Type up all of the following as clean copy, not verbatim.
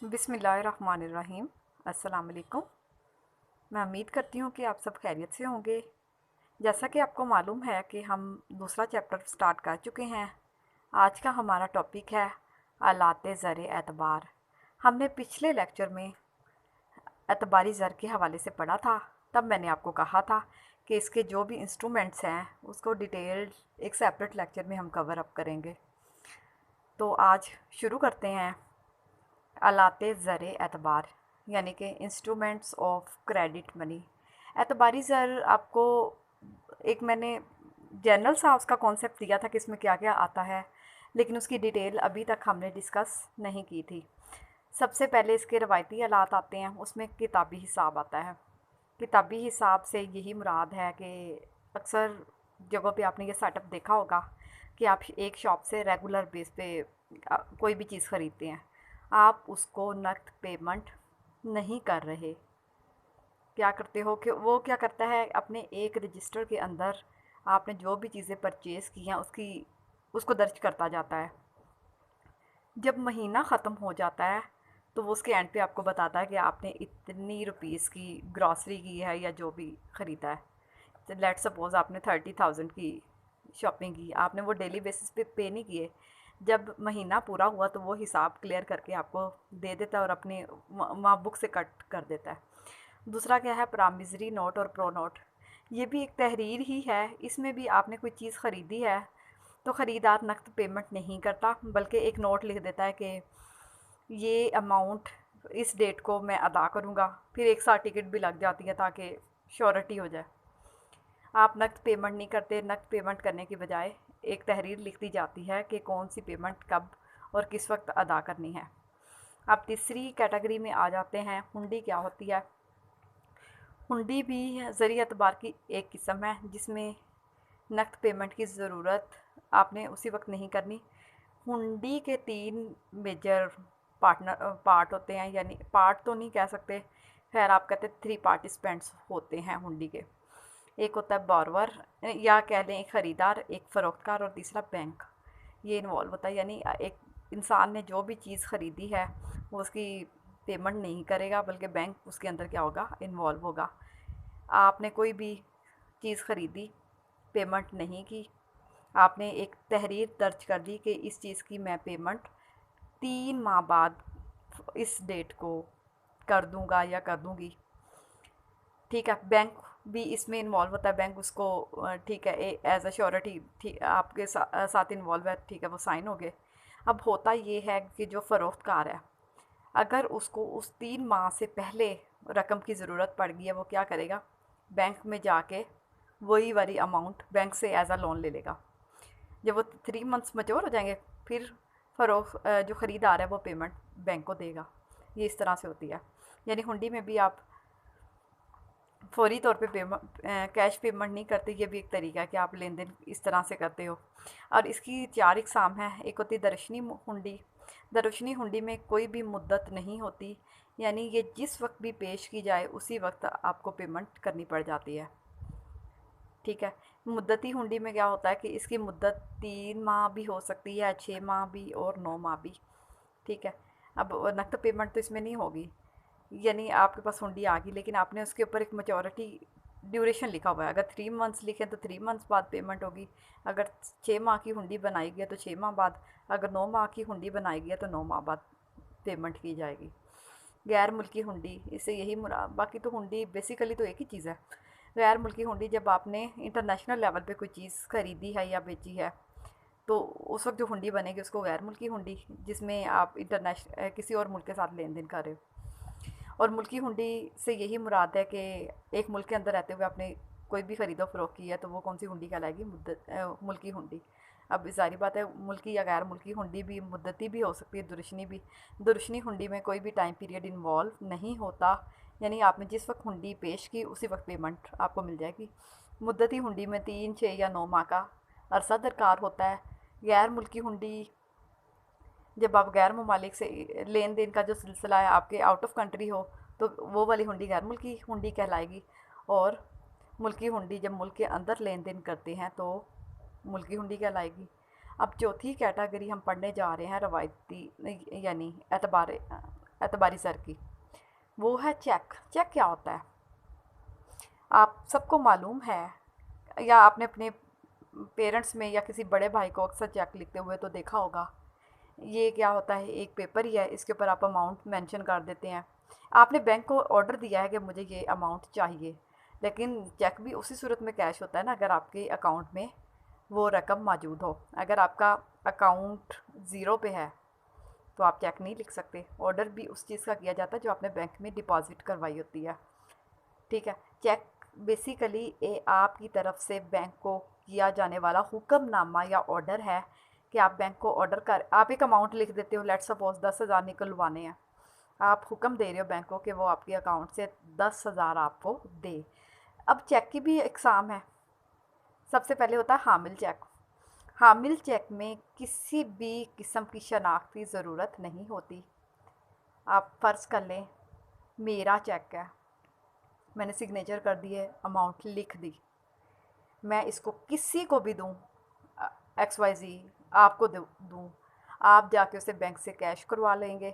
बिस्मिल्लाहिर्रहमानिर्रहीम। अस्सलाम वालेकुम। मैं उम्मीद करती हूँ कि आप सब खैरियत से होंगे। जैसा कि आपको मालूम है कि हम दूसरा चैप्टर स्टार्ट कर चुके हैं। आज का हमारा टॉपिक है आलाते ज़र एतबार। हमने पिछले लेक्चर में एतबारी ज़र के हवाले से पढ़ा था। तब मैंने आपको कहा था कि इसके जो भी इंस्ट्रूमेंट्स हैं उसको डिटेल्ड एक सेपरेट लेक्चर में हम कवर अप करेंगे। तो आज शुरू करते हैं। आलाते ज़र एतबार यानी कि इंस्ट्रूमेंट्स ऑफ क्रेडिट मनी। एतबारी ज़र आपको एक मैंने जनरल सा उसका कॉन्सेप्ट दिया था कि इसमें क्या क्या आता है, लेकिन उसकी डिटेल अभी तक हमने डिस्कस नहीं की थी। सबसे पहले इसके रवायती आलात आते हैं, उसमें किताबी हिसाब आता है। किताबी हिसाब से यही मुराद है कि अक्सर जगहों पे आपने ये सेटअप देखा होगा कि आप एक शॉप से रेगुलर बेस पे कोई भी चीज़ ख़रीदते हैं, आप उसको नकद पेमेंट नहीं कर रहे। क्या करते हो कि वो क्या करता है, अपने एक रजिस्टर के अंदर आपने जो भी चीज़ें परचेज़ की हैं उसको दर्ज करता जाता है। जब महीना ख़त्म हो जाता है तो वो उसके एंड पे आपको बताता है कि आपने इतनी रुपीस की ग्रॉसरी की है या जो भी ख़रीदा है। तो लेट्स सपोज़ आपने 30,000 की शॉपिंग की, आपने वो डेली बेसिस पे नहीं किए। जब महीना पूरा हुआ तो वो हिसाब क्लियर करके आपको दे देता है और अपनी वहाँ बुक से कट कर देता है। दूसरा क्या है, प्रामिजरी नोट और प्रो नोट। ये भी एक तहरीर ही है। इसमें भी आपने कोई चीज़ ख़रीदी है तो ख़रीदार नकद पेमेंट नहीं करता, बल्कि एक नोट लिख देता है कि ये अमाउंट इस डेट को मैं अदा करूँगा। फिर एक सर्टिफिकेट भी लग जाती है ताकि श्योरिटी हो जाए। आप नकद पेमेंट नहीं करते। नकद पेमेंट करने की बजाय एक तहरीर लिख दी जाती है कि कौन सी पेमेंट कब और किस वक्त अदा करनी है। अब तीसरी कैटेगरी में आ जाते हैं, हुंडी क्या होती है। हुंडी भी ज़रिए एतबार की एक किस्म है जिसमें नकद पेमेंट की ज़रूरत आपने उसी वक्त नहीं करनी। हुंडी के 3 मेजर पार्ट होते हैं, यानी पार्ट तो नहीं कह सकते, खैर आप कहते 3 पार्टिसिपेंट्स होते हैं हुंडी के। एक होता है बॉरवर या कह लें एक ख़रीदार, एक फ़रोख्तकार और तीसरा बैंक। ये इन्वॉल्व होता है, यानी एक इंसान ने जो भी चीज़ ख़रीदी है वो उसकी पेमेंट नहीं करेगा, बल्कि बैंक उसके अंदर क्या होगा, इन्वॉल्व होगा। आपने कोई भी चीज़ ख़रीदी, पेमेंट नहीं की, आपने एक तहरीर दर्ज कर दी कि इस चीज़ की मैं पेमेंट 3 माह बाद इस डेट को कर दूंगा या कर दूंगी। ठीक है, बैंक भी इसमें इन्वॉल्व होता है। बैंक उसको ठीक है एज अ श्योरिटी ठीक आपके साथ इन्वॉल्व है, ठीक है, वो साइन हो गए। अब होता ये है कि जो फ़रोख्तकार है, अगर उसको उस 3 माह से पहले रकम की ज़रूरत पड़ गई है, वो क्या करेगा, बैंक में जाके वही वाली अमाउंट बैंक से एज अ लोन ले लेगा। जब वो 3 मंथ्स मैच्योर हो जाएंगे, फिर जो ख़रीदार है वो पेमेंट बैंक को देगा। ये इस तरह से होती है। यानी हुंडी में भी आप फौरी तौर पे पेमेंट कैश पेमेंट नहीं करते। ये भी एक तरीका है कि आप लेन देन इस तरह से करते हो। और इसकी 4 इकसाम हैं। एक होती है दरशनी हुंडी। दरशनी हुंडी में कोई भी मुद्दत नहीं होती, यानी ये जिस वक्त भी पेश की जाए उसी वक्त आपको पेमेंट करनी पड़ जाती है। ठीक है। मुद्दती हुंडी में क्या होता है कि इसकी मुद्दत 3 माह भी हो सकती है, 6 माह भी और 9 माह भी। ठीक है। अब नकद पेमेंट तो इसमें नहीं होगी, यानी आपके पास हुंडी आ गई, लेकिन आपने उसके ऊपर एक मैच्योरिटी ड्यूरेशन लिखा हुआ है। अगर 3 मंथ्स लिखें तो 3 मंथ्स बाद पेमेंट होगी। अगर 6 माह की हुंडी बनाई गई है तो 6 माह बाद। अगर 9 माह की हुंडी बनाई गई है तो 9 माह बाद पेमेंट की जाएगी। गैर मुल्की हुंडी, इससे यही मुराद, बाकी तो हुंडी बेसिकली तो एक ही चीज़ है। गैर मुल्की हुंडी, जब आपने इंटरनेशनल लेवल पे कोई चीज़ ख़रीदी है या बेची है तो उस वक्त जो हुंडी बनेगी उसको गैर मुल्की हुंडी, जिसमें आप इंटरनेशनल किसी और मुल्क के साथ लेन देन कर रहे हो। और मुल्की हुंडी से यही मुराद है कि एक मुल्क के अंदर रहते हुए आपने कोई भी ख़रीदो फ़रोख्त की है तो वो कौन सी हुंडी कहलाएगी, मुल्की हुंडी। अब ज़ाहिर बात है, मुल्की या गैर मुल्की हुंडी भी मुद्दती भी हो सकती है, दुरुशनी भी। दुरुशनी हुंडी में कोई भी टाइम पीरियड इन्वॉल्व नहीं होता, यानी आपने जिस वक्त हुंडी पेश की उसी वक्त पेमेंट आपको मिल जाएगी। मुद्दती हुंडी में 3, 6 या 9 माह का अरसा दरकार होता है। गैर मुल्की हुंडी, जब आप गैर ममालिक से लेन देन का जो सिलसिला है आपके आउट ऑफ कंट्री हो तो वो वाली हुंडी गैर मुल्की हुंडी कहलाएगी। और मुल्की हुंडी जब मुल्क के अंदर लेन देन करते हैं तो मुल्की हुंडी कहलाएगी। अब चौथी कैटेगरी हम पढ़ने जा रहे हैं, रवायती यानी एतबार एतबारी ज़र की, वो है चेक। चेक क्या होता है? आप सबको मालूम है, या आपने अपने पेरेंट्स में या किसी बड़े भाई को अक्सर चेक लिखते हुए तो देखा होगा। ये क्या होता है, एक पेपर ही है, इसके ऊपर आप अमाउंट मेंशन कर देते हैं। आपने बैंक को ऑर्डर दिया है कि मुझे ये अमाउंट चाहिए, लेकिन चेक भी उसी सूरत में कैश होता है ना, अगर आपके अकाउंट में वो रकम मौजूद हो। अगर आपका अकाउंट ज़ीरो पे है तो आप चेक नहीं लिख सकते। ऑर्डर भी उस चीज़ का किया जाता है जो आपने बैंक में डिपॉज़िट करवाई होती है, ठीक है। चेक बेसिकली आपकी तरफ से बैंक को किया जाने वाला हुक्मनामा या ऑर्डर है कि आप बैंक को ऑर्डर कर, आप एक अमाउंट लिख देते हो, लेट्स सपोज 10,000 निकलवाने हैं। आप हुक्म दे रहे हो बैंक को कि वो आपके अकाउंट से 10,000 आपको दे। अब चेक की भी इकसाम है। सबसे पहले होता है हामिल चेक। हामिल चेक में किसी भी किस्म की शनाख्त की ज़रूरत नहीं होती। आप फ़र्ज़ कर लें मेरा चेक है, मैंने सिग्नेचर कर दिए, अमाउंट लिख दी, मैं इसको किसी को भी दूँ, XYZ आपको दूँ, आप जाके उसे बैंक से कैश करवा लेंगे।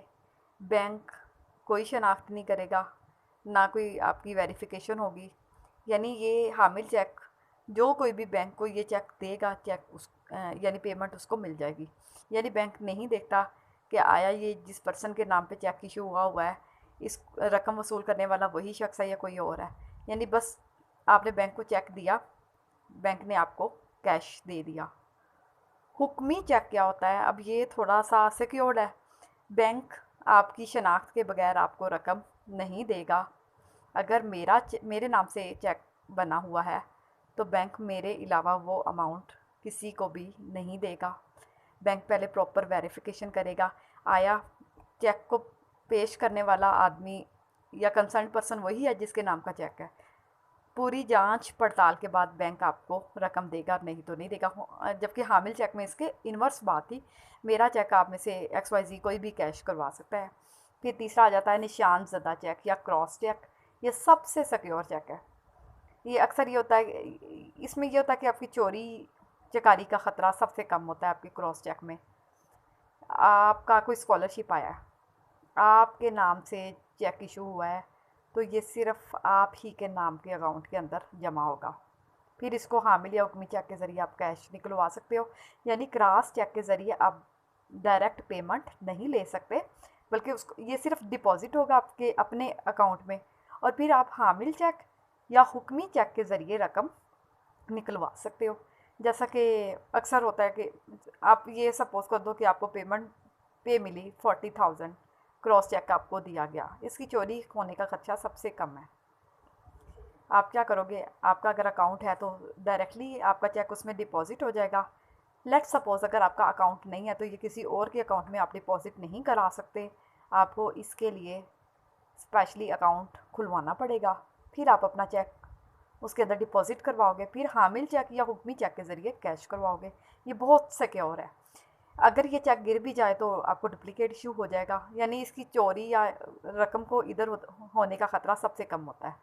बैंक कोई शनाख्त नहीं करेगा, ना कोई आपकी वेरिफिकेशन होगी। यानी ये हामिल चेक, जो कोई भी बैंक को ये चेक देगा, चेक उस यानी पेमेंट उसको मिल जाएगी। यानी बैंक नहीं देखता कि आया ये जिस पर्सन के नाम पे चेक इशू हुआ है, इस रकम वसूल करने वाला वही शख्स है या कोई और है। यानी बस आपने बैंक को चेक दिया, बैंक ने आपको कैश दे दिया। हुक्मी चेक क्या होता है? अब ये थोड़ा सा सिक्योर्ड है। बैंक आपकी शनाख्त के बगैर आपको रकम नहीं देगा। अगर मेरे नाम से चेक बना हुआ है तो बैंक मेरे अलावा वो अमाउंट किसी को भी नहीं देगा। बैंक पहले प्रॉपर वेरिफिकेशन करेगा, आया चेक को पेश करने वाला आदमी या कंसर्न पर्सन वही है जिसके नाम का चेक है। पूरी जांच पड़ताल के बाद बैंक आपको रकम देगा, नहीं तो नहीं देगा। जबकि हामिल चेक में इसके इन्वर्स बात थी, मेरा चेक आप में से XYZ कोई भी कैश करवा सकता है। फिर तीसरा आ जाता है निशान ज़दा चेक या क्रॉस चेक। ये सबसे सिक्योर चेक है। ये अक्सर ये होता है, इसमें ये होता है कि आपकी चोरी चकारी का ख़तरा सबसे कम होता है। आपकी क्रॉस चेक में आपका कोई स्कॉलरशिप आया है, आपके नाम से चेक इशू हुआ है, तो ये सिर्फ आप ही के नाम के अकाउंट के अंदर जमा होगा। फिर इसको हामिल या हुक्मी चेक के ज़रिए आप कैश निकलवा सकते हो। यानी क्रॉस चेक के ज़रिए आप डायरेक्ट पेमेंट नहीं ले सकते, बल्कि उसको ये सिर्फ डिपॉज़िट होगा आपके अपने अकाउंट में, और फिर आप हामिल चेक या हुक्मी चेक के ज़रिए रकम निकलवा सकते हो। जैसा कि अक्सर होता है कि आप ये सपोज़ कर दो कि आपको पे मिली 40,000, क्रॉस चेक आपको दिया गया, इसकी चोरी होने का खदशा सबसे कम है। आप क्या करोगे, आपका अगर अकाउंट है तो डायरेक्टली आपका चेक उसमें डिपॉज़िट हो जाएगा। लेट्स सपोज़ अगर आपका अकाउंट नहीं है तो ये किसी और के अकाउंट में आप डिपॉज़िट नहीं करा सकते, आपको इसके लिए स्पेशली अकाउंट खुलवाना पड़ेगा। फिर आप अपना चेक उसके अंदर डिपॉज़िट करवाओगे, फिर हामिल चेक या हुक्मी चेक के ज़रिए कैश करवाओगे। ये बहुत सिक्योर है। अगर ये चेक गिर भी जाए तो आपको डुप्लीकेट इशू हो जाएगा, यानी इसकी चोरी या रकम को इधर होने का ख़तरा सबसे कम होता है।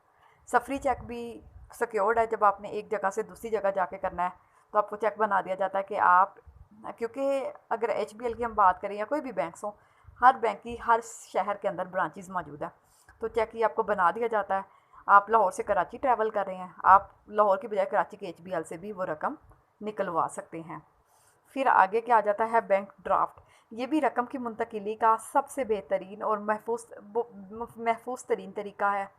सफरी चेक भी सिक्योर्ड है। जब आपने एक जगह से दूसरी जगह जाके करना है तो आपको चेक बना दिया जाता है कि आप, क्योंकि अगर HBL की हम बात करें या कोई भी बैंक्स हो, हर बैंक की हर शहर के अंदर ब्रांचेस मौजूद है, तो चेक ही आपको बना दिया जाता है। आप लाहौर से कराची ट्रैवल कर रहे हैं, आप लाहौर की बजाय कराची के HBL से भी वो रकम निकलवा सकते हैं। फिर आगे क्या आ जाता है, बैंक ड्राफ्ट। ये भी रकम की मुंतकिली का सबसे बेहतरीन और महफूज तरीन तरीका है।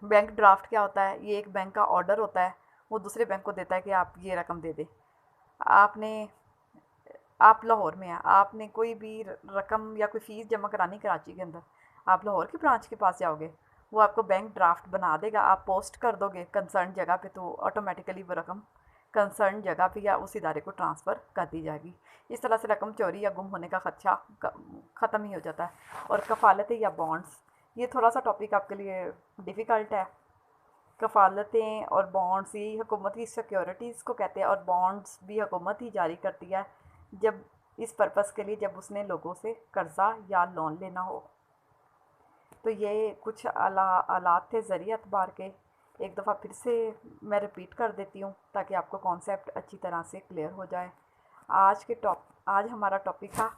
बैंक ड्राफ्ट क्या होता है, ये एक बैंक का ऑर्डर होता है, वो दूसरे बैंक को देता है कि आप ये रकम दे दें। आप लाहौर में हैं, आपने कोई भी रकम या कोई फ़ीस जमा करानी कराची के अंदर, आप लाहौर की ब्रांच के पास जाओगे, वो आपको बैंक ड्राफ्ट बना देगा, आप पोस्ट कर दोगे कंसर्न जगह पे, तो ऑटोमेटिकली वो रकम कंसर्न जगह पे या उस इदारे को ट्रांसफ़र कर दी जाएगी। इस तरह से रकम चोरी या गुम होने का खदशा ख़त्म ही हो जाता है। और कफ़ालतें या बॉन्ड्स, ये थोड़ा सा टॉपिक आपके लिए डिफ़िकल्ट है। कफ़ालतें और बॉन्ड्स ये हुकूमत की सिक्योरिटीज़ को कहते हैं, और बॉन्ड्स भी हुकूमत ही जारी करती है जब इस पर्पस के लिए, जब उसने लोगों से कर्ज़ा या लोन लेना हो। तो ये कुछ आलात थे ज़रिए एतबार के। एक दफ़ा फिर से मैं रिपीट कर देती हूँ ताकि आपको कॉन्सेप्ट अच्छी तरह से क्लियर हो जाए। आज हमारा टॉपिक था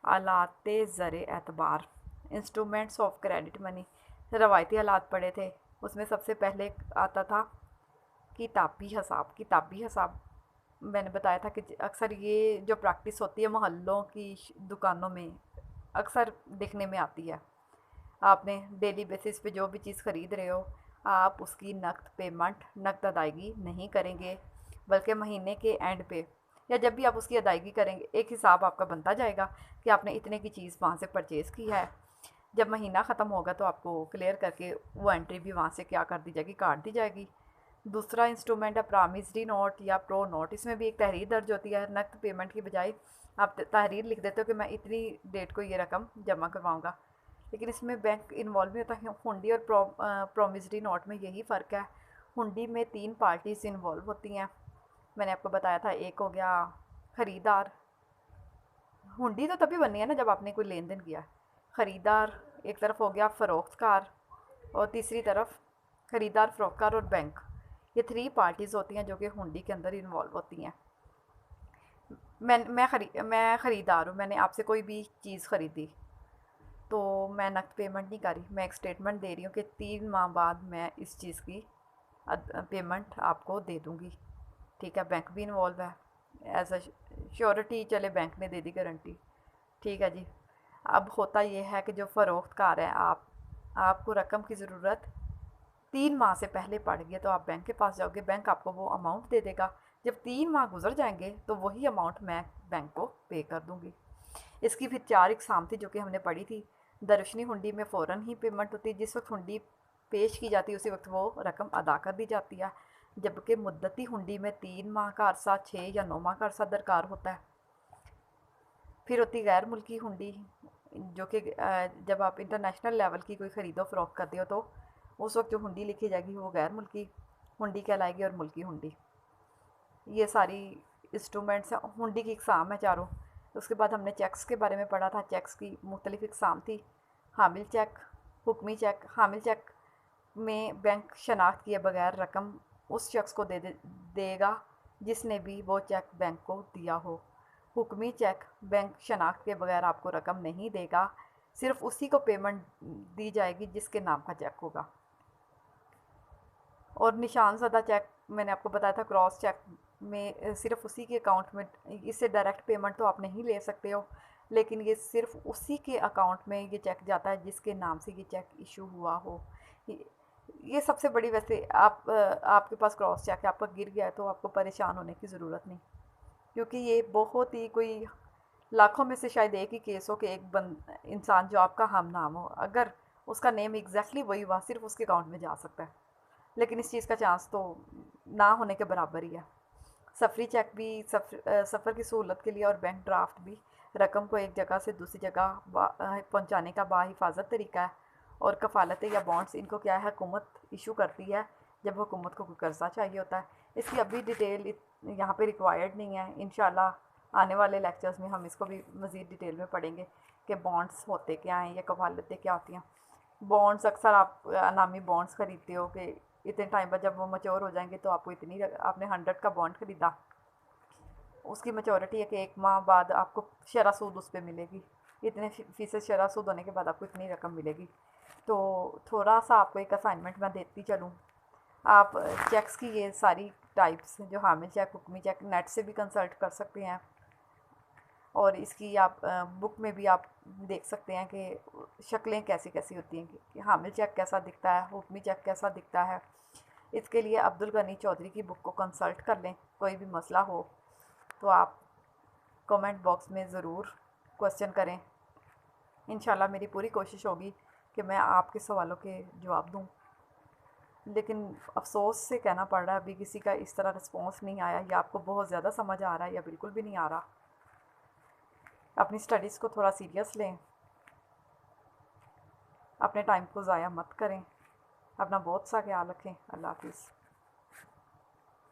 आलात ज़र एतबार। इंस्ट्रूमेंट्स ऑफ क्रेडिट मनी, रवायती हालात पढ़े थे। उसमें सबसे पहले आता था किताबी हिसाब। मैंने बताया था कि अक्सर ये जो प्रैक्टिस होती है मोहल्लों की दुकानों में अक्सर देखने में आती है। आपने डेली बेसिस पे जो भी चीज़ ख़रीद रहे हो, आप उसकी नकद अदायगी नहीं करेंगे, बल्कि महीने के एंड पे या जब भी आप उसकी अदायगी करेंगे एक हिसाब आपका बनता जाएगा कि आपने इतने की चीज़ वहाँ से परचेज़ की है। जब महीना ख़त्म होगा तो आपको क्लियर करके वो एंट्री भी वहाँ से क्या कर दी जाएगी, काट दी जाएगी। दूसरा इंस्ट्रूमेंट है प्रॉमिसरी नोट या प्रो नोट। इसमें भी एक तहरीर दर्ज होती है। नकद पेमेंट की बजाय आप तहरीर लिख देते हो कि मैं इतनी डेट को ये रकम जमा करवाऊँगा, लेकिन इसमें बैंक इन्वॉल्व नहीं होता है। हुंडी और प्रॉमिसरी नोट में यही फ़र्क है। हुंडी में 3 पार्टीज़ इन्वॉल्व होती हैं। मैंने आपको बताया था, एक हो गया ख़रीदार। हुंडी तो तभी बननी है ना जब आपने कोई लेन देन किया। ख़रीदार एक तरफ हो गया, फ़रोख्तकार और तीसरी तरफ ख़रीदार, फ़रोख्तकार और बैंक। ये 3 पार्टीज़ होती हैं जो कि हुंडी के अंदर इन्वॉल्व होती हैं। मैं ख़रीदार हूँ, मैंने आपसे कोई भी चीज़ ख़रीदी तो मैं नकद पेमेंट नहीं कर रही, मैं एक स्टेटमेंट दे रही हूँ कि 3 माह बाद मैं इस चीज़ की पेमेंट आपको दे दूँगी। ठीक है, बैंक भी इन्वॉल्व है एज अ श्योरिटी। चले बैंक ने दे दी गारंटी, ठीक है जी। अब होता ये है कि जो फ़रोख्तकार है, आपको रकम की ज़रूरत 3 माह से पहले पड़ गई तो आप बैंक के पास जाओगे, बैंक आपको वो अमाउंट दे देगा। जब 3 माह गुजर जाएंगे तो वही अमाउंट मैं बैंक को पे कर दूँगी। इसकी फिर 4 इकसाम थी जो कि हमने पढ़ी थी। दरशनी हुंडी में फ़ौरन ही पेमेंट होती है, जिस वक्त हुंडी पेश की जाती है उसी वक्त वो रकम अदा कर दी जाती है। जबकि मुद्दती हुंडी में 3 माह का अरसा, 6 या 9 माह का अरसा दरकार होता है। फिर होती गैर मुल्की हुंडी, जो कि जब आप इंटरनेशनल लेवल की कोई ख़रीदो फ़रोख्त करते हो तो उस वक्त जो हुंडी लिखी जाएगी वो गैर मुल्की हुंडी कहलाएगी और मुल्की हुंडी। ये सारी इंस्ट्रूमेंट्स हैं। हुंडी की इकसाम है चारों। उसके बाद हमने चेक्स के बारे में पढ़ा था। चेक्स की मुख्तलिफ इकसाम थी। हामिल चेक, हुक्मी चेक। हामिल चेक में बैंक शनाख्त किए बगैर रकम उस शख्स को देगा जिसने भी वो चेक बैंक को दिया हो। हुक्मी चेक बैंक शनाख्त के बगैर आपको रकम नहीं देगा, सिर्फ उसी को पेमेंट दी जाएगी जिसके नाम का चेक होगा। और निशान ज़दा चेक मैंने आपको बताया था, क्रॉस चेक में सिर्फ उसी के अकाउंट में, इससे डायरेक्ट पेमेंट तो आप नहीं ले सकते हो, लेकिन ये सिर्फ उसी के अकाउंट में ये चेक जाता है जिसके नाम से ये चेक इशू हुआ हो। ये सबसे बड़ी, वैसे आपके पास क्रॉस चेक है, आपका गिर गया है तो आपको परेशान होने की ज़रूरत नहीं, क्योंकि ये बहुत ही कोई लाखों में से शायद एक ही केस हो कि एक इंसान जो आपका हम नाम हो, अगर उसका नेम एग्जैक्टली वही हुआ, सिर्फ उसके अकाउंट में जा सकता है, लेकिन इस चीज़ का चांस तो ना होने के बराबर ही है। सफरी चेक भी सफ़र की सहूलत के लिए और बैंक ड्राफ्ट भी रकम को एक जगह से दूसरी जगह पहुंचाने का बाहिफाजत तरीका है। और कफ़ालतें या बॉन्ड्स, इनको क्या है, हुकूमत इशू करती है जब हुकूमत को कोई कर्जा चाहिए होता है। इसकी अभी डिटेल यहाँ पे रिक्वायर्ड नहीं है। इंशाल्लाह आने वाले लेक्चर्स में हम इसको भी मज़ीद डिटेल में पढ़ेंगे कि बॉन्ड्स होते क्या हैं या कफ़ालतें क्या होती हैं। बॉन्ड्स अक्सर आप अनामी बॉन्ड्स ख़रीदते हो कि इतने टाइम बाद जब वो मैच्योर हो जाएंगे तो आपको इतनी, आपने 100 का बॉन्ड ख़रीदा, उसकी मैच्योरिटी है कि 1 माह बाद आपको शरह सूद उस पर मिलेगी, इतने फ़ीसद शरह सूद होने के बाद आपको इतनी रकम मिलेगी। तो थोड़ा सा आपको एक असाइनमेंट मैं देती चलूँ। आप चेक्स की ये सारी टाइप्स, जो हामिल चेक, हुक्मी चेक, नेट से भी कंसल्ट कर सकते हैं और इसकी आप बुक में भी आप देख सकते हैं कि शक्लें कैसी कैसी होती हैं, कि हामिल चेक कैसा दिखता है, हुक्मी चेक कैसा दिखता है। इसके लिए अब्दुल गनी चौधरी की बुक को कंसल्ट कर लें। कोई भी मसला हो तो आप कमेंट बॉक्स में ज़रूर क्वेश्चन करें। इंशाल्लाह मेरी पूरी कोशिश होगी कि मैं आपके सवालों के जवाब दूं, लेकिन अफसोस से कहना पड़ रहा है अभी किसी का इस तरह रिस्पॉन्स नहीं आया, या आपको बहुत ज़्यादा समझ आ रहा है या बिल्कुल भी नहीं आ रहा। अपनी स्टडीज़ को थोड़ा सीरियस लें, अपने टाइम को ज़ाया मत करें, अपना बहुत सा ख्याल रखें। अल्लाह हाफिज़।